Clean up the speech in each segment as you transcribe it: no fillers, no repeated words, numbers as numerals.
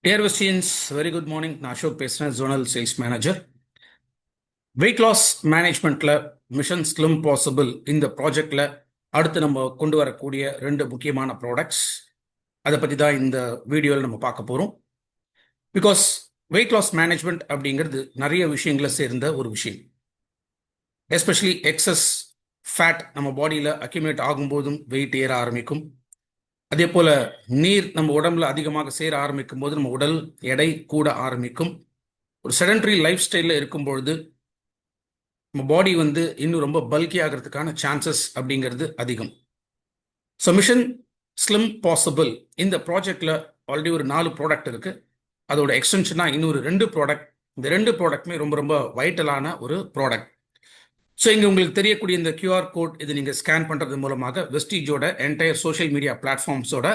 Dear Westians, very good morning. நான் அசோக் பேசுகிறேன், zonal sales manager. Weight loss மேனேஜ்மெண்ட்டில் mission slim possible இந்த ப்ராஜெக்டில் அடுத்து நம்ம கொண்டு வரக்கூடிய ரெண்டு முக்கியமான ப்ராடக்ட்ஸ், அதை பற்றி தான் இந்த வீடியோவில் நம்ம பார்க்க போகிறோம். பிகாஸ் வெயிட் லாஸ் மேனேஜ்மெண்ட் அப்படிங்கிறது நிறைய விஷயங்களை சேர்ந்த ஒரு விஷயம். எஸ்பெஷலி எக்ஸஸ் ஃபேட் நம்ம பாடியில் அக்யூமுலேட் ஆகும்போதும் வெயிட் ஏற ஆரம்பிக்கும். அதே போல் நீர் நம்ம உடம்புல அதிகமாக சேர ஆரம்பிக்கும் போது நம்ம உடல் எடை கூட ஆரம்பிக்கும். ஒரு செடன்ட்ரி லைஃப் ஸ்டைலில் இருக்கும்பொழுது நம்ம பாடி இன்னும் ரொம்ப பல்கி ஆகிறதுக்கான சான்சஸ் அப்படிங்கிறது அதிகம். ஸோ மிஷன் ஸ்லிம் பாசிபிள் இந்த ப்ராஜெக்டில் ஆல்ரெடி ஒரு 4 ப்ராடக்ட் இருக்குது. அதோட எக்ஸ்டென்ஷனாக இன்னொரு 2 ப்ராடக்ட். இந்த 2 ப்ராடக்ட்டுமே ரொம்ப ரொம்ப வைட்டலான ஒரு ப்ராடக்ட். ஸோ இங்கே உங்களுக்கு தெரியக்கூடிய இந்த QR கோட் இது நீங்கள் ஸ்கேன் பண்ணுறது மூலமாக வெஸ்டீஜோட என்டையர் சோஷியல் மீடியா பிளாட்ஃபார்ம்ஸோட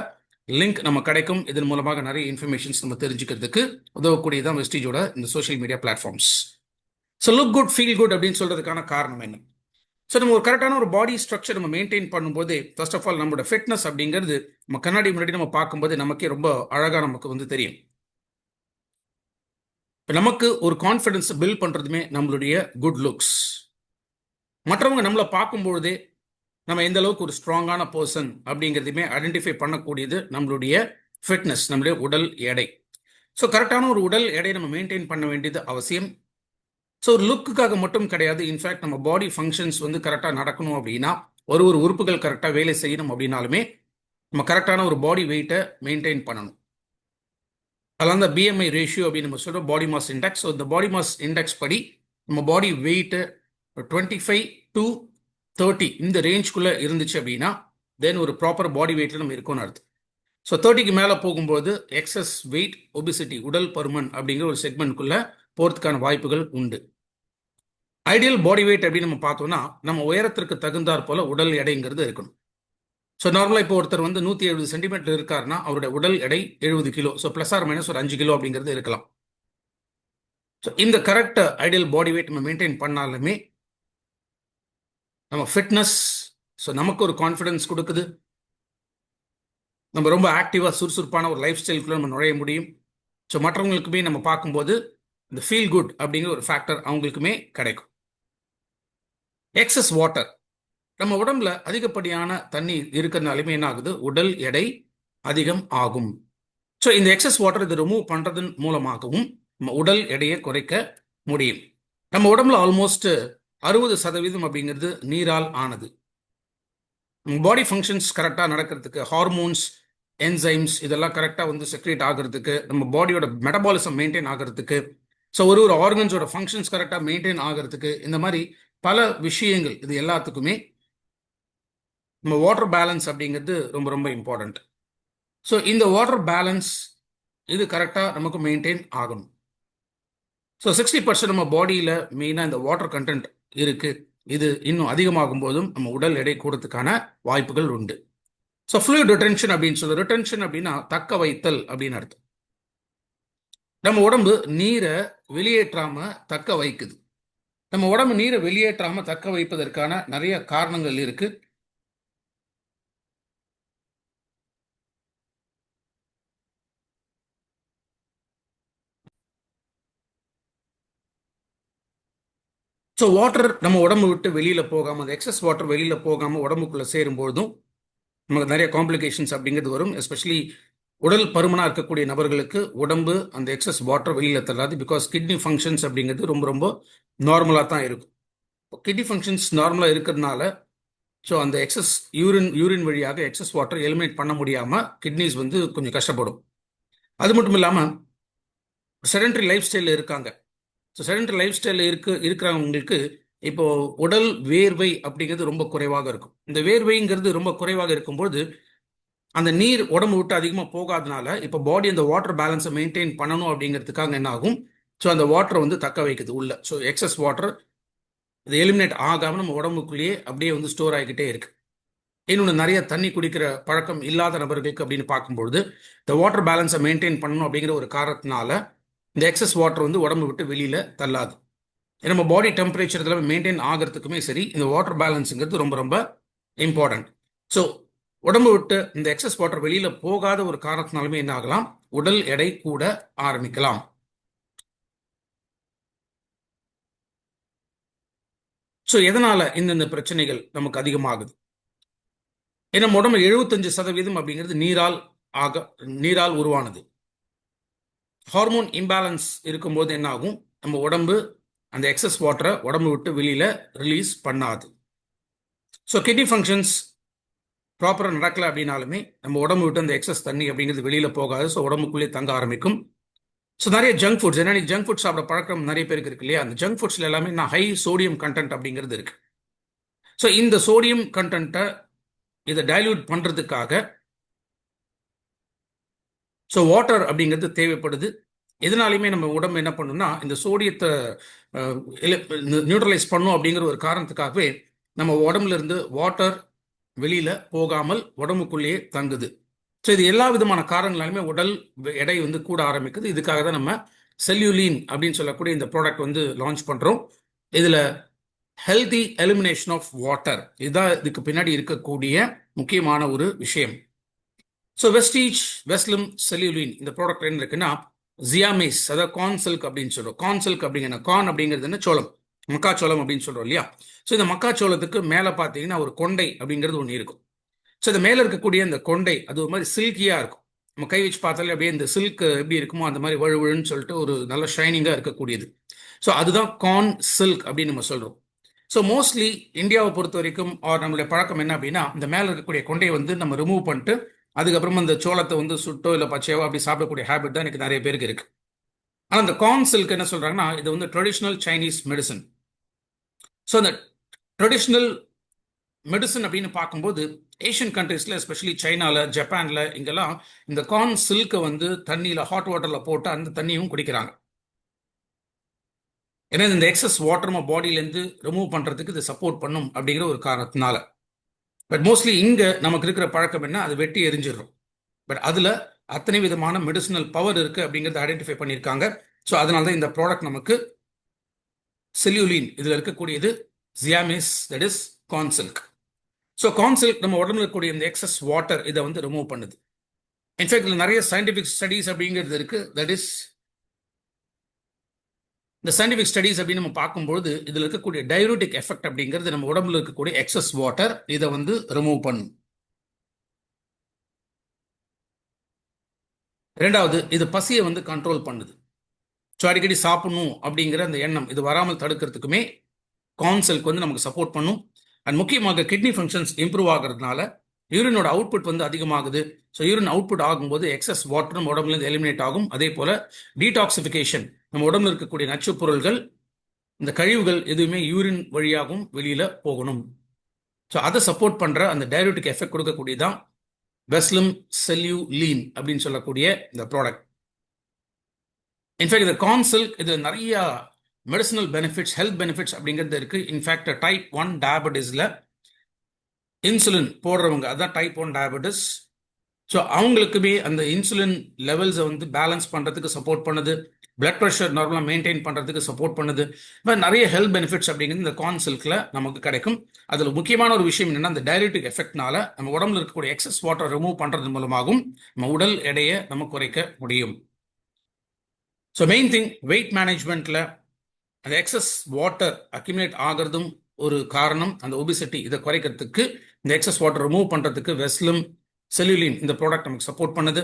லிங்க் நம்ம கிடைக்கும். இதன் மூலமாக நிறைய இன்ஃபர்மேஷன்ஸ் நம்ம தெரிஞ்சுக்கிறதுக்கு உதவக்கூடியதான் வெஸ்டீஜோட இந்த social media platforms. So look good feel good அப்படின்னு சொல்கிறதுக்கான காரணம் என்ன? ஸோ நம்ம ஒரு கரெக்டான ஒரு பாடி ஸ்ட்ரக்சர் நம்ம மெயின்டைன் பண்ணும்போது ஃபர்ஸ்ட் ஆஃப் ஆல் நம்மளோட ஃபிட்னஸ் அப்படிங்கிறது நம்ம கண்ணாடி முன்னாடி நம்ம பார்க்கும்போது நமக்கே ரொம்ப அழகாக நமக்கு தெரியும். இப்போ நமக்கு ஒரு கான்ஃபிடன்ஸ் பில்ட் பண்ணுறதுமே நம்மளுடைய குட் லுக்ஸ். மற்றவங்க நம்மளை பார்க்கும்பொழுதே நம்ம எந்த அளவுக்கு ஒரு ஸ்ட்ராங்கான பர்சன் அப்படிங்கிறதுமே ஐடென்டிஃபை பண்ணக்கூடியது நம்மளுடைய ஃபிட்னஸ், நம்மளுடைய உடல் எடை. ஸோ கரெக்டான ஒரு உடல் எடையை நம்ம மெயின்டைன் பண்ண வேண்டியது அவசியம். ஸோ ஒரு லுக்குக்காக மட்டும் கிடையாது. இன்ஃபேக்ட் நம்ம பாடி ஃபங்க்ஷன்ஸ் கரெக்டாக நடக்கணும் அப்படின்னா, ஒரு உறுப்புகள் கரெக்டாக வேலை செய்யணும் அப்படின்னாலுமே நம்ம கரெக்டான ஒரு பாடி வெயிட்டை மெயின்டைன் பண்ணணும். அதெல்லாம் தான் BMI ரேஷியோ அப்படின்னு நம்ம சொல்கிறோம், பாடி மாஸ் இண்டெக்ஸ். ஸோ இந்த பாடி மாஸ் இண்டெக்ஸ் படி நம்ம பாடி வெயிட்டு 25 to 30 இந்த ரேஞ்சுக்குள்ளே இருந்துச்சு அப்படின்னா தென் ஒரு ப்ராப்பர் பாடி வெயிட்டில் நம்ம இருக்கோம்னு அர்த்தம். ஸோ 30க்கு மேலே போகும்போது எக்ஸஸ் வெயிட், ஒபிசிட்டி, உடல் பருமன் அப்படிங்கிற ஒரு செக்மெண்ட்குள்ளே போகிறதுக்கான வாய்ப்புகள் உண்டு. ஐடியல் பாடி வெயிட் அப்படின்னு நம்ம பார்த்தோம்னா நம்ம உயரத்திற்கு தகுந்தாற் போல உடல் எடைங்கிறது இருக்கணும். ஸோ நார்மலாக இப்போ ஒருத்தர் 170 சென்டிமீட்டர் இருக்காருன்னா அவருடைய உடல் எடை 70 kilo. So plus or minus ஒரு 5 கிலோ அப்படிங்கிறது இருக்கலாம். ஸோ இந்த கரெக்ட் ஐடியல் பாடி வெயிட் நம்ம மெயின்டைன் பண்ணாலுமே நம்ம ஃபிட்னஸ், ஸோ நமக்கு ஒரு கான்ஃபிடன்ஸ் கொடுக்குது. நம்ம ரொம்ப ஆக்டிவாக சுறுசுறுப்பான ஒரு லைஃப் ஸ்டைலுக்குள்ள நம்ம நுழைய முடியும். ஸோ மற்றவங்களுக்குமே நம்ம பார்க்கும்போது இந்த ஃபீல் குட் அப்படிங்கிற ஒரு ஃபேக்டர் அவங்களுக்குமே கிடைக்கும். எக்ஸஸ் வாட்டர், நம்ம உடம்புல அதிகப்படியான தண்ணி இருக்கிறதுனாலுமே என்ன ஆகுது, உடல் எடை அதிகம் ஆகும். ஸோ இந்த எக்ஸஸ் வாட்டர் இதை ரிமூவ் பண்ணுறதன் மூலமாகவும் நம்ம உடல் எடையை குறைக்க முடியும். நம்ம உடம்புல ஆல்மோஸ்ட் 60% அப்படிங்கிறது நீரால் ஆனது. பாடி ஃபங்க்ஷன்ஸ் கரெக்டாக நடக்கிறதுக்கு, ஹார்மோன்ஸ், என்சைம்ஸ் இதெல்லாம் கரெக்டாக செக்ரேட் ஆகிறதுக்கு, நம்ம பாடியோட மெட்டபாலிசம் மெயின்டைன் ஆகிறதுக்கு, ஸோ ஒரு ஆர்கன்ஸோட ஃபங்க்ஷன்ஸ் கரெக்டாக மெயின்டைன் ஆகிறதுக்கு, இந்த மாதிரி பல விஷயங்கள் இது எல்லாத்துக்குமே நம்ம வாட்டர் பேலன்ஸ் அப்படிங்கிறது ரொம்ப ரொம்ப இம்பார்ட்டண்ட். ஸோ இந்த வாட்டர் பேலன்ஸ் இது கரெக்டாக நமக்கு மெயின்டைன் ஆகணும். ஸோ 60% நம்ம பாடியில் மெயினாக இந்த வாட்டர் கண்டென்ட் இருக்குது. இது இன்னும் அதிகமாகும் போதும் நம்ம உடல் எடை கூடத்துக்கான வாய்ப்புகள் உண்டு. ஸோ ஃப்ளூயிட் ரிட்டென்ஷன் அப்படின்னு சொல்லி, ரிட்டென்ஷன் அப்படின்னா தக்க வைத்தல் அப்படின்னு அர்த்தம். நம்ம உடம்பு நீரை வெளியேற்றாம தக்க வைக்குது. நம்ம உடம்பு நீரை வெளியேற்றாம தக்க வைப்பதற்கான நிறைய காரணங்கள் இருக்கு. ஸோ வாட்டர் நம்ம உடம்பு விட்டு வெளியில் போகாமல், அந்த எக்ஸஸ் வாட்டர் வெளியில் போகாமல் உடம்புக்குள்ளே சேரும்பொழுதும் நமக்கு நிறைய காம்ப்ளிகேஷன்ஸ் அப்படிங்கிறது வரும். எஸ்பெஷலி உடல் பருமனாக இருக்கக்கூடிய நபர்களுக்கு உடம்பு அந்த எக்ஸஸ் வாட்டர் வெளியில் தள்ளாது. பிகாஸ் கிட்னி ஃபங்க்ஷன்ஸ் அப்படிங்கிறது ரொம்ப ரொம்ப நார்மலாக தான் இருக்கும். கிட்னி ஃபங்க்ஷன்ஸ் நார்மலாக இருக்கிறதுனால ஸோ அந்த எக்ஸஸ் யூரின் வழியாக எக்ஸஸ் வாட்டர் எலிமினேட் பண்ண முடியாமல் கிட்னிஸ் கொஞ்சம் கஷ்டப்படும். அது மட்டும் இல்லாமல் செடன்ட்ரி லைஃப் ஸ்டைலில் இருக்காங்க. ஸோ செடன்ட்ரி லைஃப் ஸ்டைலில் இருக்கிறவங்களுக்கு இப்போ உடல் வேர்வை அப்படிங்கிறது ரொம்ப குறைவாக இருக்கும். இந்த வேர்வைங்கிறது ரொம்ப குறைவாக இருக்கும்போது அந்த நீர் உடம்பு விட்டு அதிகமாக போகாதனால இப்போ பாடி அந்த வாட்டர் பேலன்ஸை மெயின்டைன் பண்ணணும் அப்படிங்கிறதுக்காக என்ன ஆகும், ஸோ அந்த வாட்டரை தக்க வைக்குது உள்ள. ஸோ எக்ஸஸ் வாட்டர் இது எலிமினேட் ஆகாமல் நம்ம உடம்புக்குள்ளேயே அப்படியே ஸ்டோர் ஆகிக்கிட்டே இருக்கு. இன்னொன்று, நிறைய தண்ணி குடிக்கிற பழக்கம் இல்லாத நபர்களுக்கு அப்படின்னு பார்க்கும்பொழுது இந்த வாட்டர் பேலன்ஸை மெயின்டைன் பண்ணணும் அப்படிங்கிற ஒரு காரணத்தினால இந்த எக்ஸஸ் வாட்டர் உடம்பு விட்டு வெளியில் தள்ளாது. நம்ம பாடி டெம்பரேச்சர் இதெல்லாம் மெயின்டைன் ஆகிறதுக்குமே சரி இந்த வாட்டர் பேலன்ஸுங்கிறது ரொம்ப ரொம்ப இம்பார்ட்டன்ட். ஸோ உடம்பு விட்டு இந்த எக்ஸஸ் வாட்டர் வெளியில போகாத ஒரு காரணத்தினாலுமே என்ன ஆகலாம், உடல் எடை கூட ஆரம்பிக்கலாம். ஸோ எதனால இந்த பிரச்சனைகள் நமக்கு அதிகமாகுது? ஏன்னா நம்ம உடம்பு 75% அப்படிங்கிறது நீரால் உருவானது. ஹார்மோன் இம்பேலன்ஸ் இருக்கும்போது என்ன ஆகும், நம்ம உடம்பு அந்த எக்ஸஸ் வாட்டரை உடம்பு விட்டு வெளியில ரிலீஸ் பண்ணாது. ஸோ கிட்னி ஃபங்க்ஷன்ஸ் ப்ராப்பராக நடக்கல அப்படின்னாலுமே நம்ம உடம்பு விட்டு அந்த எக்ஸஸ் தண்ணி அப்படிங்கிறது வெளியில போகாது. ஸோ உடம்புக்குள்ளே தங்க ஆரம்பிக்கும். ஸோ நிறைய ஜங்க் ஃபுட்ஸ், ஏன்னா ஜங்க் ஃபுட் சாப்பிட பழக்கம் நிறைய பேருக்கு இருக்கு இல்லையா, அந்த ஜங்க் ஃபுட்ஸ்ல எல்லாமே நான் ஹை சோடியம் கண்டென்ட் அப்படிங்கிறது இருக்கு. ஸோ இந்த சோடியம் கண்டென்ட்டை இதை டைல்யூட் பண்றதுக்காக ஸோ வாட்டர் அப்படிங்கிறது தேவைப்படுது. எதனாலுமே நம்ம உடம்பு என்ன பண்ணும்னா, இந்த சோடியத்தை நியூட்ரலைஸ் பண்ணும் அப்படிங்கிற ஒரு காரணத்துக்காகவே நம்ம உடம்புல இருந்து வாட்டர் வெளியில போகாமல் உடம்புக்குள்ளேயே தங்குது. ஸோ இது எல்லா விதமான காரணங்களாலுமே உடல் எடை கூட ஆரம்பிக்குது. இதுக்காக தான் நம்ம செல்யூலின் அப்படின்னு சொல்லக்கூடிய இந்த ப்ராடக்ட் லான்ச் பண்றோம். இதுல ஹெல்தி எலிமினேஷன் ஆஃப் வாட்டர், இதுதான் இதுக்கு பின்னாடி இருக்கக்கூடிய முக்கியமான ஒரு விஷயம். ஸோ வெஸ்லிம் செல்யூலின் இந்த ப்ராடக்ட் என்ன இருக்குன்னா, ஜியாமேஸ், அதாவது கார்ன் சில்க் அப்படின்னு சொல்றோம். கார்ன் சில்க் அப்படிங்கிற கார்ன் அப்படிங்கிறது என்ன, சோளம், மக்காச்சோளம் அப்படின்னு சொல்றோம் இல்லையா. ஸோ இந்த மக்காச்சோளத்துக்கு மேலே பார்த்தீங்கன்னா ஒரு கொண்டை அப்படிங்கிறது ஒன்று இருக்கும். ஸோ இந்த மேலே இருக்கக்கூடிய இந்த கொண்டை அது ஒரு மாதிரி சில்கியா இருக்கும். நம்ம கை வச்சு பார்த்தாலே அப்படியே இந்த சில்க் எப்படி இருக்குமோ அந்த மாதிரி வழுவழுன்னு சொல்லிட்டு ஒரு நல்ல ஷைனிங்காக இருக்கக்கூடியது. ஸோ அதுதான் கார்ன் சில்க் அப்படின்னு நம்ம சொல்றோம். ஸோ மோஸ்ட்லி இந்தியாவை பொறுத்த வரைக்கும் நம்மளுடைய பழக்கம் என்ன அப்படின்னா, இந்த மேலே இருக்கக்கூடிய கொண்டையை நம்ம ரிமூவ் பண்ணிட்டு அதுக்கப்புறமா இந்த சோளத்தை சுட்டோ இல்லை பச்சையோ அப்படி சாப்பிடக்கூடிய ஹேபிட் தான் எனக்கு நிறைய பேருக்கு இருக்கு. ஆனால் இந்த கார்ன் சில்க் என்ன சொல்றாங்கன்னா, இது ட்ரெடிஷ்னல் சைனீஸ் மெடிசன். ஸோ இந்த ட்ரெடிஷ்னல் மெடிசன் அப்படின்னு பார்க்கும்போது ஏஷியன் கண்ட்ரீஸ்ல, எஸ்பெஷலி சைனால, ஜப்பான்ல இங்கெல்லாம் இந்த கார்ன் சில்கை தண்ணியில ஹாட் வாட்டர்ல போட்டு அந்த தண்ணியும் குடிக்கிறாங்க. ஏன்னா இந்த எக்ஸஸ் வாட்டர் நம்ம பாடியிலேருந்து ரிமூவ் பண்றதுக்கு இது சப்போர்ட் பண்ணும் அப்படிங்கிற ஒரு காரணத்தினால. பட் மோஸ்ட்லி இங்க நமக்கு இருக்கிற பழக்கம் என்ன, அது வெட்டி எரிஞ்சிடும். பட் அதுல அத்தனை விதமான மெடிசினல் பவர் இருக்கு அப்படிங்கறத ஐடென்டிஃபை பண்ணியிருக்காங்க. ஸோ அதனால தான் இந்த ப்ராடக்ட் நமக்கு செல்யூலின் இதுல இருக்கக்கூடியது ஜியாமேஸ், that is corn silk. So corn silk நம்ம உடம்புல இருக்கக்கூடிய இந்த எக்ஸஸ் வாட்டர் இதை ரிமூவ் பண்ணுது. இன்ஃபேக்ட் இதுல நிறைய சயின்டிபிக் ஸ்டடிஸ் அப்படிங்கிறது இருக்கு. தட் இஸ் இந்த சயின்டிபிக் ஸ்டடிஸ் அப்படின்னு நம்ம பார்க்கும்போது இதுல இருக்கக்கூடிய டையூரிட்டிக் எஃபெக்ட் அப்படிங்கிறது நம்ம உடம்புல இருக்கக்கூடிய எக்ஸஸ் வாட்டர் இதை ரிமூவ் பண்ணும். ரெண்டாவது, இது பசியை கண்ட்ரோல் பண்ணுது. ஸோ அடிக்கடி சாப்பிடணும் அப்படிங்கிற அந்த எண்ணம் இது வராமல் தடுக்கிறதுக்குமே கார்ன் சில்க் நமக்கு சப்போர்ட் பண்ணும். அண்ட் முக்கியமாக கிட்னி ஃபங்க்ஷன்ஸ் இம்ப்ரூவ் ஆகிறதுனால யூரினோட அவுட்புட் அதிகமாகுது. ஸோ யூரின் அவுட்புட் ஆகும்போது எக்ஸஸ் வாட்டர் நம்ம உடம்புலேருந்து எலிமினேட் ஆகும். அதே போல டீடாக்சிஃபிகேஷன், நம்ம உடம்புல இருக்கக்கூடிய நச்சு பொருள்கள், இந்த கழிவுகள் எதுவுமே யூரின் வழியாகவும் வெளியில போகணும். ஸோ அதை சப்போர்ட் பண்ற அந்த டையூரிட்டிக் எஃபெக்ட் கொடுக்கக்கூடியதான் வெஸ்லிம் செல்யூலின் அப்படின்னு சொல்லக்கூடிய இந்த ப்ராடக்ட். இன்ஃபேக்ட் இந்த கார்ன் சில்க் இதுல நிறைய மெடிசனல் பெனிஃபிட்ஸ், ஹெல்த் பெனிஃபிட்ஸ் அப்படிங்கிறது இருக்கு. இன்ஃபேக்ட் டைப் 1 டயபெட்டிஸ்ல இன்சுலின் போடுறவங்க, அதான் டைப் 1 டயபெட்டிஸ். ஸோ அவங்களுக்குமே அந்த இன்சுலின் லெவல்ஸை பேலன்ஸ் பண்றதுக்கு சப்போர்ட் பண்ணுது. பிளட் ப்ரெஷர் நார்மலாக மெயின்டைன் பண்றதுக்கு சப்போர்ட் பண்ணுது. இப்போ நிறைய ஹெல்த் பெனிஃபிட்ஸ் அப்படிங்கிறது இந்த கார்ன் சில்க்ல நமக்கு கிடைக்கும். அதுல முக்கியமான ஒரு விஷயம் என்னன்னா, அந்த டையூரிட்டிக் எஃபெக்ட்னால நம்ம உடம்புல இருக்கக்கூடிய எக்ஸஸ் வாட்டர் ரிமூவ் பண்றது மூலமாகவும் நம்ம உடல் எடையை நம்ம குறைக்க முடியும். ஸோ மெயின் திங், வெயிட் மேனேஜ்மெண்ட்ல அந்த எக்ஸஸ் வாட்டர் அக்யூமுலேட் ஆகிறதும் ஒரு காரணம். அந்த ஒபிசிட்டி இதை குறைக்கிறதுக்கு இந்த எக்ஸஸ் வாட்டர் ரிமூவ் பண்றதுக்கு வெஸ்லிம் செல்யூலின் இந்த ப்ராடக்ட் நமக்கு சப்போர்ட் பண்ணுது.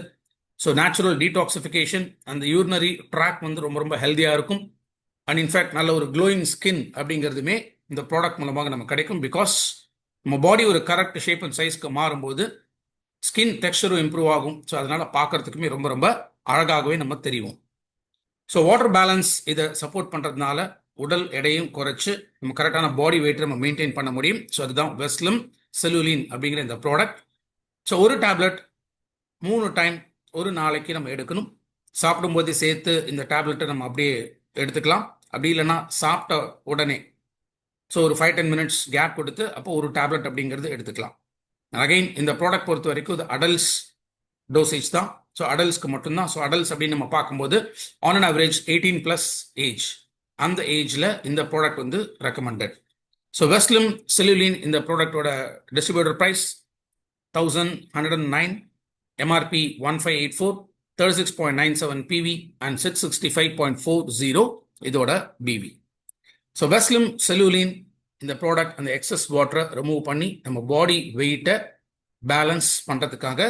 ஸோ நேச்சுரல் டீடாக்சிஃபிகேஷன், அந்த யூரினரி ட்ராக் ரொம்ப ரொம்ப ஹெல்த்தியா இருக்கும். அண்ட் இன்ஃபேக்ட் நல்ல ஒரு க்ளோயிங் ஸ்கின் அப்படிங்கிறதுமே இந்த ப்ராடக்ட் மூலமாக நமக்கு கிடைக்கும். பிகாஸ் நம்ம பாடி ஒரு கரெக்ட் ஷேப் அண்ட் சைஸ்க்கு மாறும்போது ஸ்கின் டெக்ஸ்டரும் இம்ப்ரூவ் ஆகும். ஸோ அதனால பார்க்கறதுக்குமே ரொம்ப ரொம்ப அழகாகவே நம்ம தெரியும். ஸோ வாட்டர் பேலன்ஸ் இதை சப்போர்ட் பண்றதுனால உடல் எடையும் குறைச்சு நம்ம கரெக்டான பாடி வெயிட் நம்ம மெயின்டைன் பண்ண முடியும். ஸோ அதுதான் வெஸ்லிம் செல்யூலின் அப்படிங்கிற இந்த ப்ராடக்ட். ஸோ ஒரு டேப்லெட் 3 டைம் ஒரு நாளைக்கு நம்ம எடுக்கணும். சாப்பிடும்போதே சேர்த்து இந்த டேப்லெட்டை நம்ம அப்படியே எடுத்துக்கலாம். அப்படி இல்லைன்னா சாப்பிட்ட உடனே ஒரு 5-10 மினிட்ஸ் கேப் கொடுத்து அப்போ ஒரு டேப்லெட் அப்படிங்கிறது எடுத்துக்கலாம். அகைன் இந்த ப்ராடக்ட் பொறுத்த வரைக்கும் இது அடல்ட்ஸ் டோசேஜ் தான். ஸோ அடல்ட்ஸ்க்கு மட்டும்தான். ஸோ அடல்ட்ஸ் அப்படின்னு நம்ம பார்க்கும்போது ஆன் அன் ஆவரேஜ் 18+ ஏஜ், அந்த ஏஜ்ல இந்த ப்ராடக்ட் ரெக்கமெண்டட். ஸோ வெஸ்லிம் செல்யூலின் இந்த ப்ராடக்டோட distributor price 1109, MRP 1584, 36.97 PV and 665.40 இதோட BV. ஸோ வெஸ்லிம் செல்லுலின் இந்த ப்ராடக்ட் அந்த எக்ஸஸ் வாட்டரை ரிமூவ் பண்ணி நம்ம பாடி வெயிட்டை பேலன்ஸ் பண்ணுறதுக்காக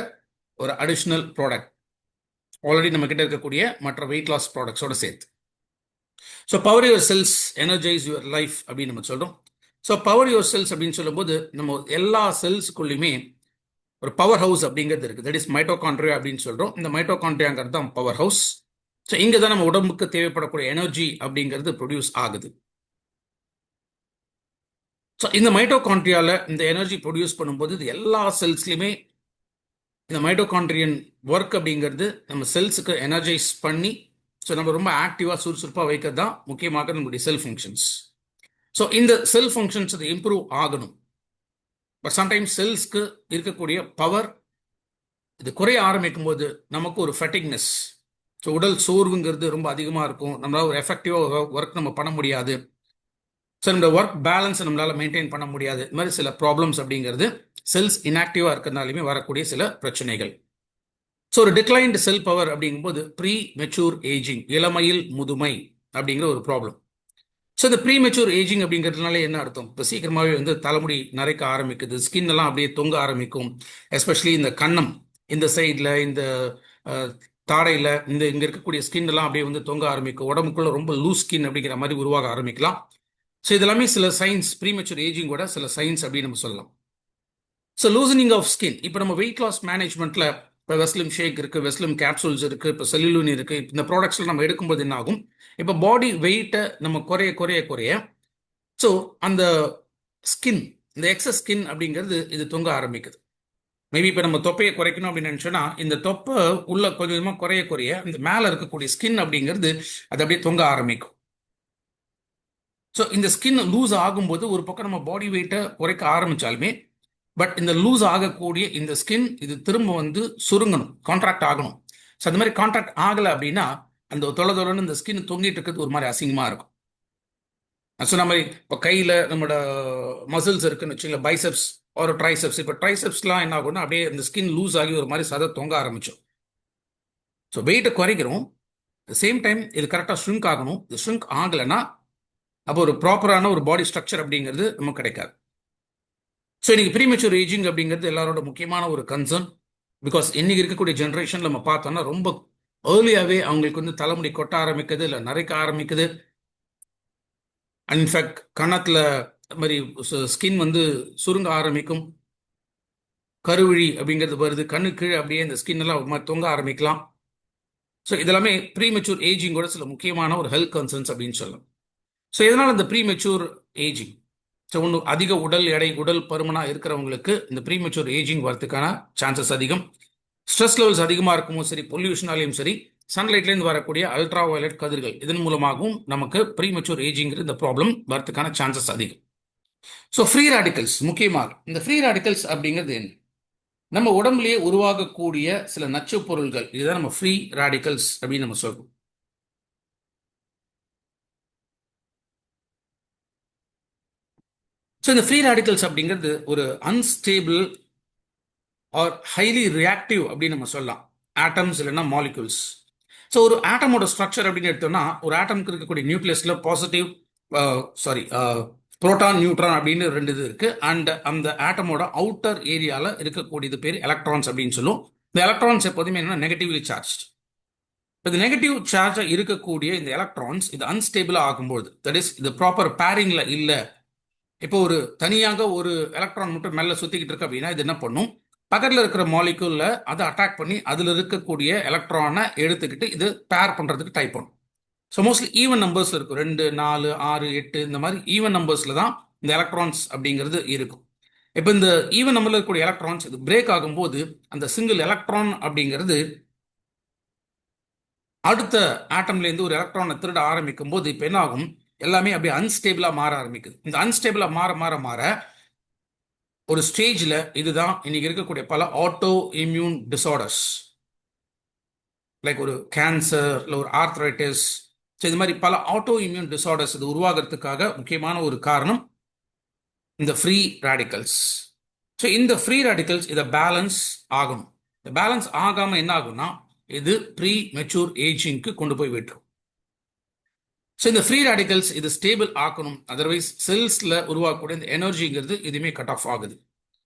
ஒரு அடிஷ்னல் ப்ராடக்ட் ஆல்ரெடி நம்ம கிட்ட இருக்கக்கூடிய மற்ற வெயிட் லாஸ் ப்ராடக்ட்ஸோட சேர்த்து. So power your cells energise your life அப்படின்னு நம்ம சொல்கிறோம். ஸோ பவர் யுவர் செல்ஸ் அப்படின்னு சொல்லும்போது நம்ம எல்லா செல்ஸுக்குள்ளேயுமே ஒரு பவர் ஹவுஸ் அப்படிங்கிறது இருக்குது. தட் இஸ் மைட்டோகாண்ட்ரியா அப்படின்னு சொல்கிறோம். இந்த மைட்டோகாண்ட்ரியாங்கிறது தான் பவர் ஹவுஸ். ஸோ இங்கே தான் நம்ம உடம்புக்கு தேவைப்படக்கூடிய எனர்ஜி அப்படிங்கிறது ப்ரொடியூஸ் ஆகுது. ஸோ இந்த மைட்டோகாண்ட்ரியாவில் இந்த எனர்ஜி ப்ரொடியூஸ் பண்ணும்போது இது எல்லா செல்ஸ்லையுமே இந்த மைட்டோகாண்ட்ரியன் ஒர்க் அப்படிங்கிறது நம்ம செல்ஸுக்கு எனர்ஜைஸ் பண்ணி ஸோ நம்ம ரொம்ப ஆக்டிவாக சுறுசுறுப்பாக வைக்கிறது தான் முக்கியமாக நம்மளுடைய செல் ஃபங்க்ஷன்ஸ். ஸோ இந்த செல் ஃபங்க்ஷன்ஸ் அது இம்ப்ரூவ் ஆகணும். பட் சம்டைம்ஸ் செல்ஸ்க்கு இருக்கக்கூடிய பவர் இது குறைய ஆரம்பிக்கும் போது நமக்கு ஒரு ஃபெட்டிக்னஸ், ஸோ உடல் சோர்வுங்கிறது ரொம்ப அதிகமாக இருக்கும். நம்மளால் ஒரு எஃபெக்டிவாக ஒர்க் நம்ம பண்ண முடியாது. ஸோ இந்த ஒர்க் பேலன்ஸை நம்மளால் மெயின்டைன் பண்ண முடியாது. இது மாதிரி சில ப்ராப்ளம்ஸ் அப்படிங்கிறது செல்ஸ் இன்ஆக்டிவாக இருக்கிறதுனாலுமே வரக்கூடிய சில பிரச்சனைகள். ஸோ ஒரு டிக்ளைன்டு செல் பவர் அப்படிங்கும்போது ப்ரீ மெச்சூர் ஏஜிங், இளமையில் முதுமை அப்படிங்கிற ஒரு ப்ராப்ளம். ஸோ இந்த ப்ரீ மெச்சூர் ஏஜிங் அப்படிங்கிறதுனால என்ன அர்த்தம்? இப்போ சீக்கிரமாகவே வந்து தலைமுடி நரைக்க ஆரம்பிக்குது, ஸ்கின் எல்லாம் அப்படியே தொங்க ஆரம்பிக்கும். எஸ்பெஷலி இந்த கன்னம் இந்த சைடில், இந்த தாடையில், இங்கே இருக்கக்கூடிய ஸ்கின் எல்லாம் அப்படியே வந்து தொங்க ஆரம்பிக்கும். உடம்புக்குள்ள ரொம்ப லூஸ் ஸ்கின் அப்படிங்கிற மாதிரி உருவாக ஆரம்பிக்கலாம். ஸோ இதெல்லாமே சில சைன்ஸ், ப்ரீமெச்சூர் ஏஜிங்கோட சில சைன்ஸ் அப்படின்னு நம்ம சொல்லலாம். ஸோ லூசனிங் ஆஃப் ஸ்கின், இப்போ நம்ம வெயிட் லாஸ் மேனேஜ்மெண்ட்டில் இப்போ வெஸ்லிம் ஷேக் இருக்குது, வெஸ்லிம் கேப்சூல்ஸ் இருக்குது, இப்போ செல்லுலூன் இருக்குது. இந்த ப்ராடக்ட்ஸில் நம்ம எடுக்கும்போது என்ன ஆகும்? இப்போ பாடி வெயிட்டை நம்ம குறைய குறைய குறைய ஸோ அந்த ஸ்கின், இந்த எக்ஸஸ் ஸ்கின் அப்படிங்கிறது இது தொங்க ஆரம்பிக்குது. மேபி இப்போ நம்ம தொப்பையை குறைக்கணும் அப்படின்னு நினச்சோன்னா இந்த தொப்பை உள்ள கொஞ்சமாக குறைய குறைய இந்த மேலே இருக்கக்கூடிய ஸ்கின் அப்படிங்கிறது அது அப்படியே தொங்க ஆரம்பிக்கும். ஸோ இந்த ஸ்கின் லூஸ் ஆகும்போது ஒரு பக்கம் நம்ம பாடி வெயிட்டை குறைக்க ஆரம்பித்தாலுமே பட் இந்த லூஸ் ஆகக்கூடிய இந்த ஸ்கின் இது திரும்ப வந்து சுருங்கணும், கான்ட்ராக்ட் ஆகணும். ஸோ அந்த மாதிரி கான்ட்ராக்ட் ஆகலை அப்படின்னா அந்த தொலைன்னு இந்த ஸ்கின் தொங்கிட்டு இருக்கிறது ஒரு மாதிரி அசிங்கமாக இருக்கும். நான் சொன்ன மாதிரி இப்போ கையில் நம்மளோட மசில்ஸ் இருக்குன்னு வச்சுக்கல, பைசெப்ஸ் ஒரு ட்ரைசெப்ஸ். இப்போ ட்ரைசெப்ஸ்லாம் என்ன ஆகும்னா அப்படியே இந்த ஸ்கின் லூஸ் ஆகி ஒரு மாதிரி சதை தொங்க ஆரம்பிச்சோம். ஸோ வெயிட்டை குறைக்கிறோம், சேம் டைம் இது கரெக்டாக ஷ்ரிங்க் ஆகணும். இது ஷ்ரிங்க் ஆகலைன்னா அப்போ ஒரு ப்ராப்பரான ஒரு பாடி ஸ்ட்ரக்சர் அப்படிங்கிறது நமக்கு கிடைக்காது. ஸோ இன்னைக்கு ப்ரீமெச்சூர் ஏஜிங் அப்படிங்கிறது எல்லாரோட முக்கியமான ஒரு கன்சர்ன். பிகாஸ் இன்னைக்கு இருக்கக்கூடிய ஜென்ரேஷன் நம்ம பார்த்தோம்னா ரொம்ப ஏர்லியாகவே அவங்களுக்கு வந்து தலைமுடி கொட்ட ஆரம்பிக்குது, இல்லை நரைக்க ஆரம்பிக்குது. இன்ஃபேக்ட் கன்னத்தில் மாதிரி ஸ்கின் வந்து சுருங்க ஆரம்பிக்கும், கருவிழி அப்படிங்கிறது வருது, கண்ணு கீழே அப்படியே இந்த ஸ்கின் எல்லாம் ஒரு மாதிரி தொங்க ஆரம்பிக்கலாம். ஸோ இதெல்லாமே ப்ரீமெச்சூர் ஏஜிங்கோட சில முக்கியமான ஒரு ஹெல்த் கன்சர்ன்ஸ் அப்படின்னு சொல்லலாம். ஸோ இதனால் இந்த ப்ரீமெச்சூர் ஏஜிங், ஸோ ஒன்று அதிக உடல் எடை, உடல் பருமனாக இருக்கிறவங்களுக்கு இந்த ப்ரீமெச்சூர் ஏஜிங் வரதுக்கான சான்சஸ் அதிகம். ஸ்ட்ரெஸ் லெவல்ஸ் அதிகமாக இருக்குமோ சரி, பொல்யூஷனாலையும் சரி, சன்லைட்லேருந்து வரக்கூடிய அல்ட்ரா வயலட் கதிர்கள் இதன் மூலமாகவும் நமக்கு ப்ரீமெச்சூர் ஏஜிங்கிற இந்த ப்ராப்ளம் வரதுக்கான சான்சஸ் அதிகம். ஸோ ஃப்ரீ ரேடிக்கல்ஸ், முக்கியமாக இந்த ஃப்ரீ ரேடிக்கல்ஸ் அப்படிங்கிறது என்ன? நம்ம உடம்புலேயே உருவாகக்கூடிய சில நச்சு பொருள்கள், இதுதான் நம்ம ஃப்ரீ ரேடிக்கல்ஸ் அப்படின்னு நம்ம சொல்றோம். ஸோ இந்த ஃப்ரீ ரேடிக்கல்ஸ் அப்படிங்கிறது ஒரு அன்ஸ்டேபிள் ஆர் ஹைலி ரியாக்டிவ் அப்படின்னு நம்ம சொல்லலாம். ஆட்டம்ஸ் இல்லைன்னா மாலிகூல்ஸ். ஸோ ஒரு ஆட்டமோட ஸ்ட்ரக்சர் அப்படின்னு எடுத்தோம்னா ஒரு ஆட்டமுக்கு இருக்கக்கூடிய நியூக்ளியஸில் பாசிட்டிவ் புரோட்டான், நியூட்ரான் அப்படின்னு ரெண்டு இது இருக்குது. அண்ட் அந்த ஆட்டமோட அவுட்டர் ஏரியாவில் இருக்கக்கூடியது பேர் எலக்ட்ரான்ஸ் அப்படின்னு சொல்லுவோம். இந்த எலக்ட்ரான்ஸ் எப்போதுமே என்னன்னா நெகட்டிவ்லி சார்ஜ். இப்போ இந்த நெகட்டிவ் சார்ஜாக இருக்கக்கூடிய இந்த எலக்ட்ரான்ஸ் இது அன்ஸ்டேபிளாக ஆகும்போது, தட் இஸ் இது ப்ராப்பர் பேரிங்கில் இல்லை. இப்போ ஒரு தனியாக ஒரு எலக்ட்ரான் மட்டும் மேலே சுற்றிக்கிட்டு இருக்கு அப்படின்னா இது என்ன பண்ணும்? பக்கத்தில் இருக்கிற மாலிக்யூலில் அதை அட்டாக் பண்ணி அதில் இருக்கக்கூடிய எலக்ட்ரானை எடுத்துக்கிட்டு இது பேர் பண்ணுறதுக்கு ட்ரை பண்ணும். ஸோ மோஸ்ட்லி ஈவன் நம்பர்ஸில் இருக்கும், 2, 4, 6, 8 இந்த மாதிரி ஈவன் நம்பர்ஸில் தான் இந்த எலக்ட்ரான்ஸ் அப்படிங்கிறது இருக்கும். இப்போ இந்த ஈவன் நம்பரில் இருக்கக்கூடிய எலக்ட்ரான்ஸ் இது பிரேக் ஆகும்போது அந்த சிங்கிள் எலக்ட்ரான் அப்படிங்கிறது அடுத்த ஆட்டம்லேருந்து ஒரு எலக்ட்ரானை திருட ஆரம்பிக்கும் போது இப்போ என்ன ஆகும்? எல்லாமே அப்படியே அன்ஸ்டேபிளாக மாற ஆரம்பிக்குது. இந்த அன்ஸ்டேபிளாக மாற மாற மாற ஒரு ஸ்டேஜில் இதுதான் இன்னைக்கு இருக்கக்கூடிய பல ஆட்டோ இம்யூன் டிசார்டர்ஸ், லைக் ஒரு கேன்சர், இல்லை ஒரு ஆர்த்ரைட்டிஸ். ஸோ இது மாதிரி பல ஆட்டோ இம்யூன் டிசார்டர்ஸ் இது உருவாகிறதுக்காக முக்கியமான ஒரு காரணம் இந்த ஃப்ரீ ரேடிக்கல்ஸ். ஸோ இந்த ஃப்ரீ ரேடிக்கல்ஸ் இதை பேலன்ஸ் ஆகணும். இந்த பேலன்ஸ் ஆகாமல் என்ன ஆகும்னா இது ப்ரீ மெச்சூர் ஏஜிங்க்கு கொண்டு போய் விட்டுரும். ஸோ இந்த ஃப்ரீ ரேடிக்கல்ஸ் இது ஸ்டேபிள் ஆக்கணும், அதர்வைஸ் செல்ஸில் உருவாக்கக்கூடிய இந்த எனர்ஜிங்கிறது இதுவுமே கட் ஆஃப் ஆகுது.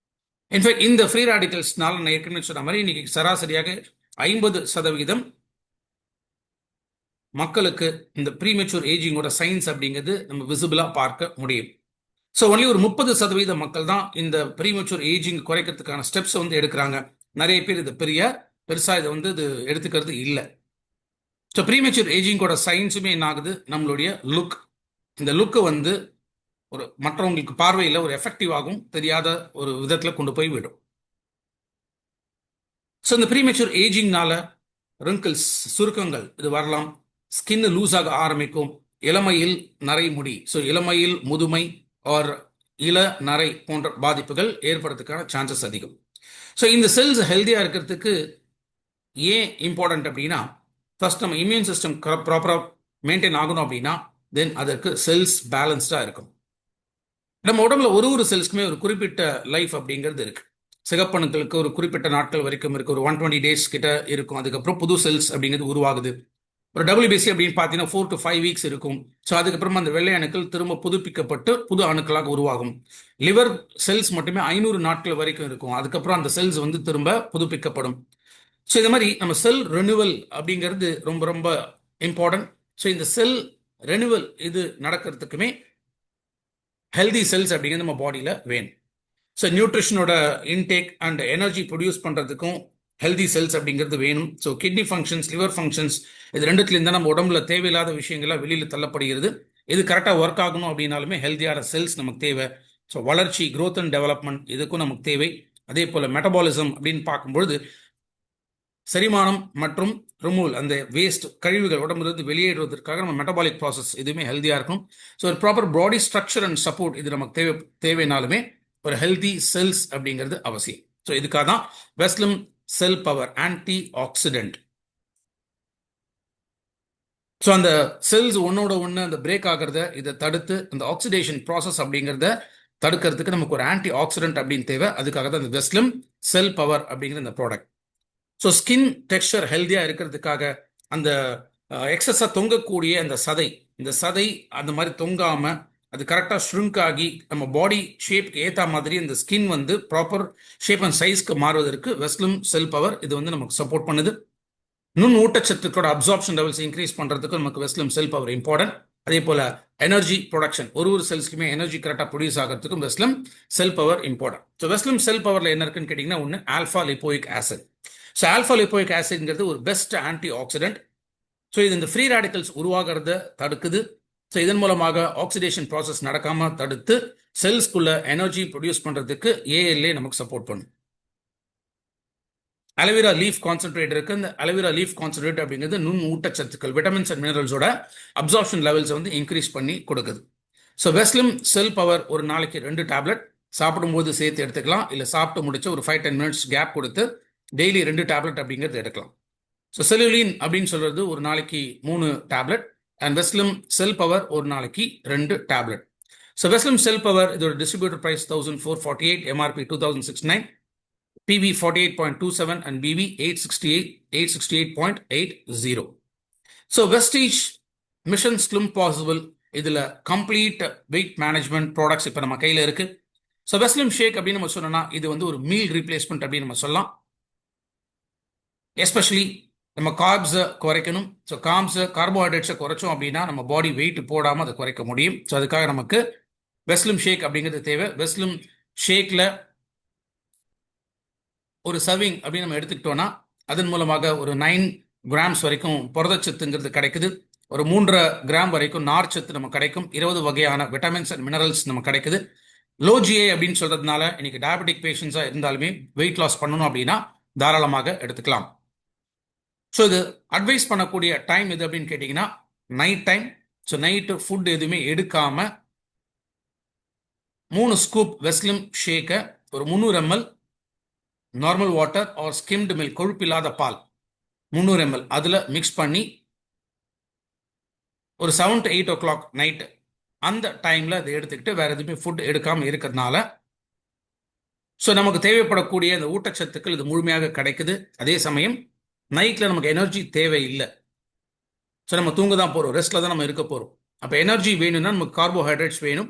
இன்ஃபேக்ட் இந்த ஃப்ரீ ரேடிக்கல்ஸ்னால நான் ஏற்கனவே சொன்ன மாதிரி இன்னைக்கு சராசரியாக 50% மக்களுக்கு இந்த ப்ரீமெச்சூர் ஏஜிங்கோட சயின்ஸ் அப்படிங்கிறது நம்ம விசிபிளாக பார்க்க முடியும். ஸோ ஒன்லி ஒரு 30% மக்கள் தான் இந்த ப்ரீமெச்சூர் ஏஜிங் குறைக்கிறதுக்கான ஸ்டெப்ஸை வந்து எடுக்கிறாங்க. நிறைய பேர் இது பெருசாக இதை வந்து இது எடுத்துக்கிறது இல்லை. ஸோ ப்ரீமெச்சூர் ஏஜிங்கோட சயின்ஸுமே என்ன ஆகுது, நம்மளுடைய லுக், இந்த லுக்கை வந்து ஒரு மற்றவங்களுக்கு பார்வையில் ஒரு எஃபெக்டிவாகவும் தெரியாத ஒரு விதத்தில் கொண்டு போய் விடும். ஸோ இந்த ப்ரீமெச்சூர் ஏஜிங்னால ரிங்கிள்ஸ், சுருக்கங்கள் இது வரலாம், ஸ்கின் லூஸ் ஆக ஆரம்பிக்கும், இளமையில் நரைமுடி, ஸோ இளமையில் முதுமை ஆர் இள நரை போன்ற பாதிப்புகள் ஏற்படுறதுக்கான சான்சஸ் அதிகம். ஸோ இந்த செல்ஸ் ஹெல்த்தியாக இருக்கிறதுக்கு ஏன் இம்பார்ட்டன்ட் அப்படின்னா, ஃபர்ஸ்ட் நம்ம இம்யூன் சிஸ்டம் ப்ராப்பராக மெயின்டைன் ஆகணும் அப்படின்னா தென் அதற்கு செல்ஸ் பேலன்ஸ்டாக இருக்கும். நம்ம உடம்புல ஒரு செல்ஸ்க்குமே ஒரு குறிப்பிட்ட லைஃப் அப்படிங்கிறது இருக்கு. சிகப்பணுக்களுக்கு ஒரு குறிப்பிட்ட நாட்கள் வரைக்கும் இருக்கு, ஒரு 120 டேஸ் கிட்ட இருக்கும். அதுக்கப்புறம் புது செல்ஸ் அப்படிங்கிறது உருவாகுது. ஒரு WBC அப்படின்னு பார்த்தீங்கன்னா 4 to 5 வீக்ஸ் இருக்கும். ஸோ அதுக்கப்புறமா அந்த வெள்ளை அணுக்கள் திரும்ப புதுப்பிக்கப்பட்டு புது அணுக்களாக உருவாகும். லிவர் செல்ஸ் மட்டுமே 500 நாட்கள் வரைக்கும் இருக்கும். அதுக்கப்புறம் அந்த செல்ஸ் வந்து திரும்ப புதுப்பிக்கப்படும். ஸோ இந்த மாதிரி நம்ம செல் ரெனுவல் அப்படிங்கிறது ரொம்ப ரொம்ப இம்பார்ட்டன்ட். ஸோ இந்த செல் ரெனுவல் இது நடக்கிறதுக்குமே ஹெல்தி செல்ஸ் அப்படிங்கிறது நம்ம பாடியில் வேணும். ஸோ நியூட்ரிஷனோட இன்டேக் அண்ட் எனர்ஜி ப்ரொடியூஸ் பண்ணுறதுக்கும் ஹெல்தி செல்ஸ் அப்படிங்கிறது வேணும். So kidney functions, liver functions, இது ரெண்டுத்துலேருந்து தான் நம்ம உடம்புல தேவையில்லாத விஷயங்கள்லாம் வெளியில் தள்ளப்படுகிறது. இது கரெக்டாக ஒர்க் ஆகணும் அப்படின்னாலுமே ஹெல்த்தியான செல்ஸ் நமக்கு தேவை. ஸோ வளர்ச்சி, க்ரோத் அண்ட் டெவலப்மெண்ட் இதுக்கும் நமக்கு தேவை. அதே போல் மெட்டபாலிசம் அப்படின்னு பார்க்கும்பொழுது செரிமானம் மற்றும் ரிமூவல், அந்த வேஸ்ட் கழிவுகள் உடம்புலேருந்து வெளியேறுவதற்காக நம்ம மெட்டபாலிக் ப்ராசஸ் இதுவுமே ஹெல்த்தியாக இருக்கும். ஸோ ஒரு proper body structure and support இது நமக்கு தேவைனாலுமே ஒரு ஹெல்தி செல்ஸ் அப்படிங்கிறது அவசியம். ஸோ இதுக்காக தான் Weslim cell power anti accident. So அந்த செல்ஸ் ஒன்னோட ஒன்று அந்த பிரேக் ஆகிறத இதை தடுத்து அந்த ஆக்சிடேஷன் ப்ராசஸ் அப்படிங்கிறத தடுக்கிறதுக்கு நமக்கு ஒரு ஆன்டி ஆக்சிடென்ட் அப்படின்னு தேவை. அதுக்காக தான் இந்த வெஸ்லிம் செல் பவர் அப்படிங்கிற இந்த ப்ராடக்ட். ஸோ ஸ்கின் டெக்ஸ்சர் ஹெல்த்தியாக இருக்கிறதுக்காக அந்த எக்ஸஸாக தொங்கக்கூடிய அந்த சதை, இந்த சதை அந்த மாதிரி தொங்காமல் அது கரெக்டாக ஷ்ரிங்க் ஆகி நம்ம பாடி ஷேப்க்கு ஏற்ற மாதிரி இந்த ஸ்கின் வந்து ப்ராப்பர் ஷேப் அண்ட் சைஸ்க்கு மாறுவதற்கு வெஸ்லிம் செல் பவர் இது வந்து நமக்கு சப்போர்ட் பண்ணுது. நுண் ஊட்டச்சத்துக்களோட அப்சார்ப்ஷன் லெவல்ஸ் இன்க்ரீஸ் பண்ணுறதுக்கு நமக்கு வெஸ்லிம் செல் பவர் இம்பார்ட்டன்ட். அதே போல் எனர்ஜி ப்ரொடக்ஷன், ஒரு செல்ஸ்க்குமே எனர்ஜி கரெக்டாக ப்ரொடியூஸ் ஆகிறதுக்கும் வெஸ்லிம் cell power important. So Veslim செல் பவரில் என்ன இருக்குன்னு கேட்டிங்கன்னா, ஒன்று alpha lipoic acid. So alpha லிப்போயிக் ஆசிட்ங்கிறது ஒரு பெஸ்ட் ஆன்டி ஆக்சிடென்ட். ஸோ இது இந்த ஃப்ரீ ரேடிக்கல்ஸ் உருவாகிறத தடுக்குது. ஸோ இதன் மூலமாக ஆக்சிடேஷன் ப்ராசஸ் நடக்காமல் தடுத்து செல்ஸ்குள்ள எனர்ஜி ப்ரொடியூஸ் பண்ணுறதுக்கு ALA நமக்கு சப்போர்ட் பண்ணும். அலோவேரா லீஃப் கான்சென்ட்ரேட் இருக்கு. இந்த அலோவேரா லீஃப் கான்சென்ட்ரேட் அப்படிங்கிறது நுண் ஊட்டச்சத்துக்கள், விட்டமின்ஸ் அண்ட் மினரல்ஸோட அப்சார்ப்ஷன் லெவல்ஸ் வந்து இன்க்ரீஸ் பண்ணி கொடுக்குது. ஸோ வெஸ்லிம் செல் பவர் ஒரு நாளைக்கு 2 டேப்லெட் சாப்பிடும்போது சேர்த்து எடுத்துக்கலாம், இல்லை சாப்பிட்டு முடிச்சு ஒரு 5-10 மினிட்ஸ் கேப் கொடுத்து டெய்லி 2 டேப்லெட் அப்படிங்கிறது எடுக்கலாம். ஸோ செல்லுலின் அப்படின்னு சொல்றது ஒரு நாளைக்கு 3 tablet and Veslim cell power ஒரு நாளைக்கு 2 tablet. So Veslim cell power இதோட distributor price 1448, MRP 2069, PV 48.27 and BV 868.80. So Vestige mission slim possible இதில் கம்ப்ளீட் வெயிட் மேனேஜ்மெண்ட் ப்ராடக்ட்ஸ் இப்போ நம்ம கையில் இருக்கு. ஸோ வெஸ்லிம் ஷேக் அப்படின்னு நம்ம சொன்னோம்னா இது வந்து ஒரு மீல் ரீப்ளேஸ்மெண்ட் அப்படின்னு நம்ம சொல்லலாம். எஸ்பெஷலி நம்ம கார்ப்ஸை குறைக்கணும். ஸோ கார்போஹைட்ரேட்ஸை குறைச்சோம் அப்படின்னா நம்ம பாடி வெயிட் போடாமல் அதை குறைக்க முடியும். ஸோ அதுக்காக நமக்கு வெஸ்லிம் ஷேக் அப்படிங்கிறது தேவை. வெஸ்லிம் ஷேக்கில் ஒரு சர்விங் அப்படின்னு நம்ம எடுத்துக்கிட்டோன்னா அதன் மூலமாக ஒரு 9 கிராம்ஸ் வரைக்கும் புரதச்சத்துங்கிறது கிடைக்குது. ஒரு 3.5 கிராம் வரைக்கும் நார்ச்சத்து நம்ம கிடைக்கும். 20 வகையான விட்டமின்ஸ் அண்ட் மினரல்ஸ் நம்ம கிடைக்குது. லோ GI அப்படின்னு சொல்றதுனால இன்னைக்கு டயபெட்டிக் பேஷண்ட்ஸாக இருந்தாலுமே வெயிட் லாஸ் பண்ணணும் அப்படின்னா தாராளமாக எடுத்துக்கலாம். ஸோ இது அட்வைஸ் பண்ணக்கூடிய டைம் எது அப்படின்னு கேட்டிங்கன்னா night time. So night food எதுவுமே எடுக்காம 3 ஸ்கூப் வெஸ்லிம் ஷேக்கை ஒரு 300 ml normal water or skimmed milk, கொழுப்பில்லாத பால் 300 ml அதில் மிக்ஸ் பண்ணி ஒரு 7 to 8 o'clock நைட்டு அந்த டைமில் அதை எடுத்துக்கிட்டு வேறு எதுவுமே ஃபுட் எடுக்காமல் இருக்கிறதுனால ஸோ நமக்கு தேவைப்படக்கூடிய அந்த ஊட்டச்சத்துக்கள் இது முழுமையாக கிடைக்குது. அதே சமயம் நைட்டில் நமக்கு எனர்ஜி தேவை இல்லை. ஸோ நம்ம தூங்க தான் போகிறோம், ரெஸ்ட்டில் தான் நம்ம இருக்க போகிறோம். அப்போ எனர்ஜி வேணும்னா நமக்கு கார்போஹைட்ரேட்ஸ் வேணும்.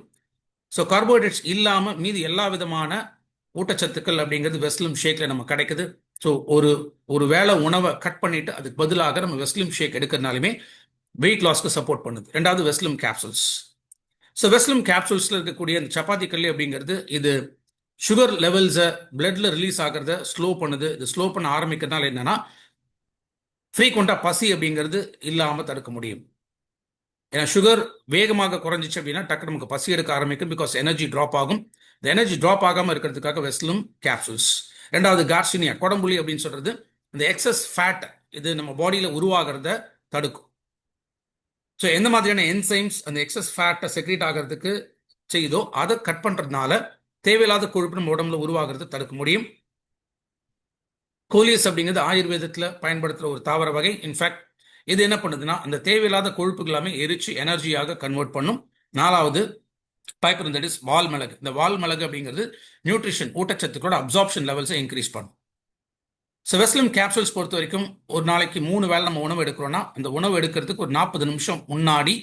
ஸோ கார்போஹைட்ரேட்ஸ் இல்லாமல் மீதி எல்லா விதமான ஊட்டச்சத்துக்கள் அப்படிங்கிறது வெஸ்லிம் ஷேக்கில் நம்ம கிடைக்குது. ஸோ ஒரு வேளை உணவை கட் பண்ணிட்டு அதுக்கு பதிலாக நம்ம வெஸ்லிம் ஷேக் எடுக்கிறதுனாலுமே வெயிட் லாஸ்க்கு சப்போர்ட் பண்ணுது. ரெண்டாவது வெஸ்லிம் கேப்சூல்ஸ். ஸோ வெஸ்லிம் கேப்சூல்ஸில் இருக்கக்கூடிய அந்த சப்பாத்தி கல்லி அப்படிங்கிறது இது சுகர் லெவல்ஸை பிளட்ல ரிலீஸ் ஆகிறத ஸ்லோ பண்ணுது. இது ஸ்லோ பண்ண ஆரம்பிக்கிறதுனால என்னன்னா ஃப்ரீக்வெண்ட்டாக பசி அப்படிங்கிறது இல்லாமல் தடுக்க முடியும். ஏன்னா சுகர் வேகமாக குறைஞ்சிச்சு அப்படின்னா டக்கு நமக்கு பசி எடுக்க ஆரம்பிக்கும். பிகாஸ் எனர்ஜி ட்ராப் ஆகும். இந்த எனர்ஜி ட்ராப் ஆகாமல் இருக்கிறதுக்காக வெஸ்லிம் கேப்சூல்ஸ். ரெண்டாவது கார்சினியா கொடம்புலி அப்படின்னு சொல்றது இந்த எக்ஸஸ் ஃபேட் இது நம்ம பாடியில் உருவாகிறத தடுக்கும். ஸோ எந்த மாதிரியான என்சைம்ஸ் அந்த எக்ஸஸ் ஃபேட்டை செக்ரேட் ஆகிறதுக்கு செய்யுதோ அதை கட் பண்ணுறதுனால தேவையில்லாத கொழுப்பு நம்ம உடம்புல உருவாகிறது தடுக்க முடியும். கோலியஸ் அப்படிங்கிறது ஆயுர்வேதத்தில் பயன்படுத்துகிற ஒரு தாவர வகை. இன்ஃபேக்ட் இது என்ன பண்ணுதுன்னா அந்த தேவையில்லாத கொழுப்புகள் எல்லாமே எரிச்சு எனர்ஜியாக கன்வெர்ட் பண்ணும். நாலாவது பைப்பர், தட் இஸ் வால் மிளகு. இந்த வால் மிளகு அப்படிங்கிறது நியூட்ரிஷன் ஊட்டச்சத்துக்களோட அப்சார்ப்ஷன் லெவல்ஸை இன்க்ரீஸ் பண்ணும். ஸோ வெஸ்லிம் கேப்சூல்ஸ் பொறுத்த வரைக்கும் ஒரு நாளைக்கு 3 வேளை நம்ம உணவு எடுக்கிறோம்னா அந்த உணவு எடுக்கிறதுக்கு ஒரு 40 நிமிஷம் முன்னாடி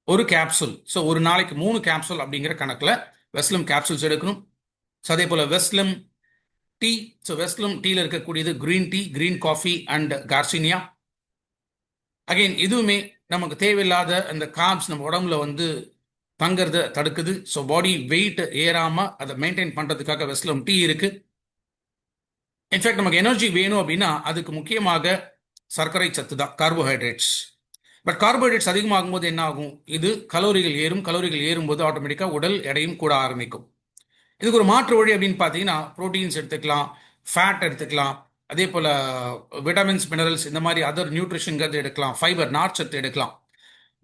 ஒரு கேப்சூல். ஸோ ஒரு நாளைக்கு 3 கேப்சூல் அப்படிங்கிற கணக்கில் வெஸ்லிம் கேப்சூல்ஸ் எடுக்கணும். ஸோ அதே போல் வெஸ்லிம் டீ. ஸோ வெஸ்லிம் டீயில் இருக்கக்கூடியது green tea, green coffee and garcinia. Again இதுவுமே நமக்கு தேவையில்லாத அந்த கார்ப்ஸ் நம்ம உடம்புல தங்கிறத தடுக்குது. ஸோ பாடி வெயிட் ஏறாமல் அதை மெயின்டைன் பண்ணுறதுக்காக வெஸ்லிம் டீ இருக்கு. இன்ஃபேக்ட் நமக்கு எனர்ஜி வேணும் அப்படின்னா அதுக்கு முக்கியமாக சர்க்கரை சத்து தான், கார்போஹைட்ரேட்ஸ். பட் கார்போஹைட்ரேட்ஸ் அதிகமாகும் போது என்ன ஆகும்? இது கலோரிகள் ஏறும். கலோரிகள் ஏறும்போது ஆட்டோமேட்டிக்காக உடல் எடையும் கூட ஆரம்பிக்கும். இதுக்கு ஒரு மாற்று வழி அப்படின்னு பார்த்தீங்கன்னா ப்ரோட்டீன்ஸ் எடுத்துக்கலாம், ஃபேட் எடுத்துக்கலாம், அதே போல் விட்டமின்ஸ், மினரல்ஸ், இந்த மாதிரி அதர் நியூட்ரிஷன்கிறது எடுக்கலாம், ஃபைபர், நார்ச்சத்து எடுக்கலாம்.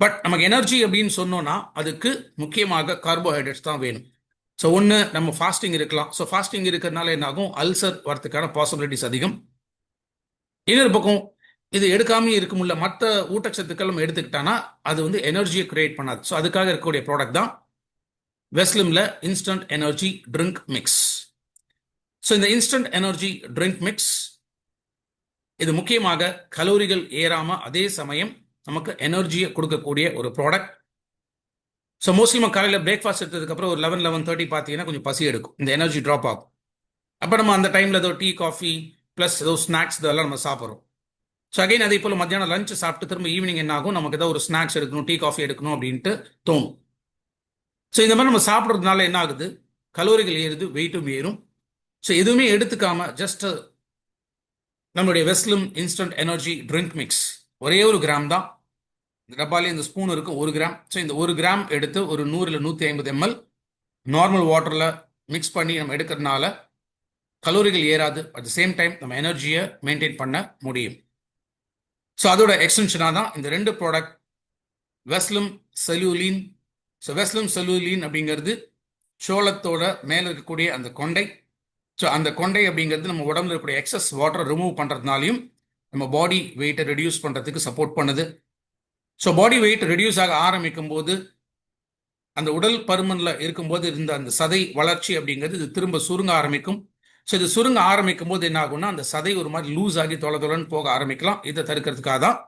பட் நமக்கு எனர்ஜி அப்படின்னு சொன்னோன்னா அதுக்கு முக்கியமாக கார்போஹைட்ரேட்ஸ் தான் வேணும். ஸோ ஒன்று நம்ம ஃபாஸ்டிங் இருக்கலாம். ஸோ ஃபாஸ்டிங் இருக்கிறதுனால என்ன ஆகும்? அல்சர் வரதுக்கான பாசிபிலிட்டிஸ் அதிகம். இன்னொரு பக்கம் இது எடுக்காமே இருக்க முடியல, மற்ற ஊட்டச்சத்துக்கள் நம்ம எடுத்துக்கிட்டானா அது எனர்ஜியை கிரியேட் பண்ணாது. ஸோ அதுக்காக இருக்கக்கூடிய ப்ராடக்ட் தான் வெஸ்லிம்ல instant energy drink mix. So இந்த இன்ஸ்டன்ட் எனர்ஜி ட்ரிங்க் மிக்ஸ் இது முக்கியமாக கலோரிகள் ஏறாமல் அதே சமயம் நமக்கு எனர்ஜியை கொடுக்கக்கூடிய ஒரு ப்ராடக்ட். ஸோ மோஸ்ட்லி நம்ம காலையில் பிரேக்ஃபாஸ்ட் எடுத்ததுக்கப்புறம் ஒரு 11-11:30 பார்த்தீங்கன்னா கொஞ்சம் பசி எடுக்கும், இந்த எனர்ஜி ட்ராப் ஆகும். அப்போ நம்ம அந்த டைமில் ஏதோ டீ, காஃபி ப்ளஸ் ஏதோ ஸ்நாக்ஸ் இதெல்லாம் நம்ம சாப்பிட்றோம். ஸோ அகைன் அதே போல் மத்தியானம் லஞ்ச் சாப்பிட்டு திரும்ப ஈவினிங் என்ன ஆகும்? நமக்கு ஏதோ ஒரு ஸ்நாக்ஸ் எடுக்கணும், டீ, காஃபி எடுக்கணும் அப்படின்ட்டு தோணும். ஸோ இந்த மாதிரி நம்ம சாப்பிட்றதுனால என்ன ஆகுது? கலோரிகள் ஏறுது, வெயிட்டும் ஏறும். ஸோ எதுவுமே எடுத்துக்காம ஜஸ்ட் நம்மளுடைய வெஸ்லிம் இன்ஸ்டன்ட் எனர்ஜி ட்ரிங்க் மிக்ஸ் ஒரே 1 கிராம் தான். இந்த டப்பாலே இந்த ஸ்பூன் இருக்கும் 1 கிராம். ஸோ இந்த 1 கிராம் எடுத்து ஒரு 100-150 ml நார்மல் வாட்டரில் மிக்ஸ் பண்ணி நம்ம எடுக்கிறதுனால கலோரிகள் ஏறாது. அட் த சேம் டைம் நம்ம எனர்ஜியை மெயின்டைன் பண்ண முடியும். ஸோ அதோட எக்ஸ்டென்ஷனாக தான் இந்த 2 ப்ராடக்ட் வெஸ்லிம் செல்யூலின். ஸோ வெஸ்லிம் செல்யூலின் அப்படிங்கிறது சோளத்தோட மேலே இருக்கக்கூடிய அந்த கொண்டை. ஸோ அந்த கொண்டை அப்படிங்கிறது நம்ம உடம்புல இருக்கக்கூடிய எக்ஸஸ் வாட்டரை ரிமூவ் பண்ணுறதுனாலையும் நம்ம பாடி வெயிட்டை ரெடியூஸ் பண்ணுறதுக்கு சப்போர்ட் பண்ணுது. ஸோ பாடி வெயிட் ரெடியூஸ் ஆக ஆரம்பிக்கும் போது அந்த உடல் பருமனில் இருக்கும்போது இருந்த அந்த சதை வளர்ச்சி அப்படிங்கிறது இது திரும்ப சுருங்க ஆரம்பிக்கும். ஸோ இது சுருங்க ஆரம்பிக்கும் போது என்ன ஆகும்னா அந்த சதை ஒரு மாதிரி லூஸ் ஆகி தொலைன்னு போக ஆரம்பிக்கலாம். இதை தடுக்கிறதுக்காக தான்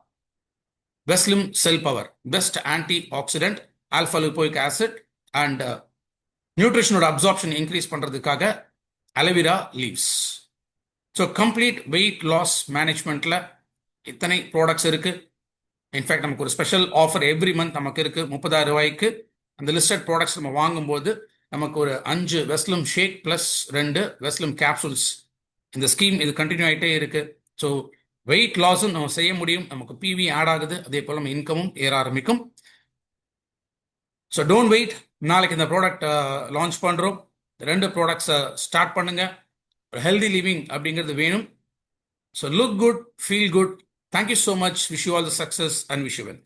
Weslim cell power, best antioxidant, alpha lipoic acid and நியூட்ரிஷனோட அப்சார்ப்ஷன் இன்க்ரீஸ் பண்ணுறதுக்காக aloe vera leaves. So complete weight loss மேனேஜ்மெண்ட்டில் இத்தனை ப்ராடக்ட்ஸ் இருக்குது. இன்ஃபேக்ட் நமக்கு ஒரு ஸ்பெஷல் ஆஃபர் எவ்ரி மந்த் நமக்கு இருக்குது. 30,000 ரூபாய்க்கு அந்த லிஸ்டட் ப்ராடக்ட்ஸ் நம்ம வாங்கும்போது நமக்கு ஒரு 5 வெஸ்லிம் ஷேக் ப்ளஸ் 2 வெஸ்லிம் கேப்சூல்ஸ் இந்த ஸ்கீம் இது கண்டினியூ ஆகிட்டே இருக்குது. ஸோ வெயிட் லாஸும் நம்ம செய்ய முடியும், நமக்கு பிவி ஆட் ஆகுது, அதே போல் நம்ம இன்கமும் ஏற ஆரம்பிக்கும். So don't wait. நாளைக்கு இந்த ப்ராடக்ட் லான்ச் பண்ணுறோம். 2 ப்ராடக்ட்ஸை ஸ்டார்ட் பண்ணுங்க. ஹெல்தி லிவிங் அப்படிங்கிறது வேணும். So look good, feel good. Thank you so much. Wish you all the success and wish you well.